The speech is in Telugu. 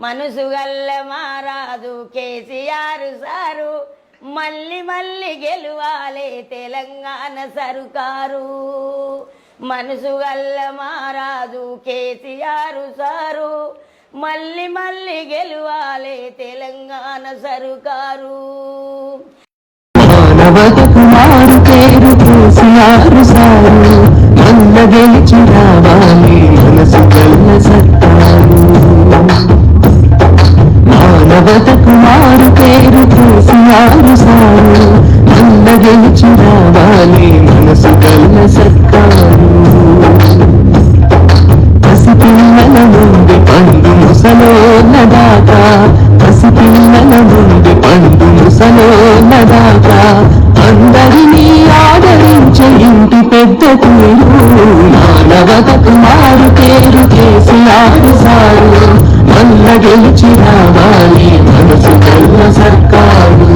మనసు గల్ల మారాదు కేసీఆర్ సారు మళ్ళీ మళ్ళీ గెలువాలే తెలంగాణ సర్కారు మనసు గల్ల మారాదు కేసీఆర్ సారు మళ్ళీ మళ్ళీ గెలువాలే తెలంగాణ సర్కారు మానవతకు మారు పేరు కేసీఆర్ సారు మల్ల గెలిచి రావాలి మనసు గల్ల సర్కారు మానవతకు మారు పేరు కేసీఆర్ సారు మల్ల గెలిచి రావాలి మనసు గల్ల సర్కారు పసిపిల్లల నుండి పండు ముసలోళ్ళ దాకా పసిపిల్లల నుండి పండు ముసలోళ్ళ దాకా అందరినీ ఆదరించే ఇంటి పెద్ద తీరు మానవతకు మారు పేరు కేసీఆర్ సారు మల్ల గెలిచి రావాలి మనసు గల్ల సర్కారు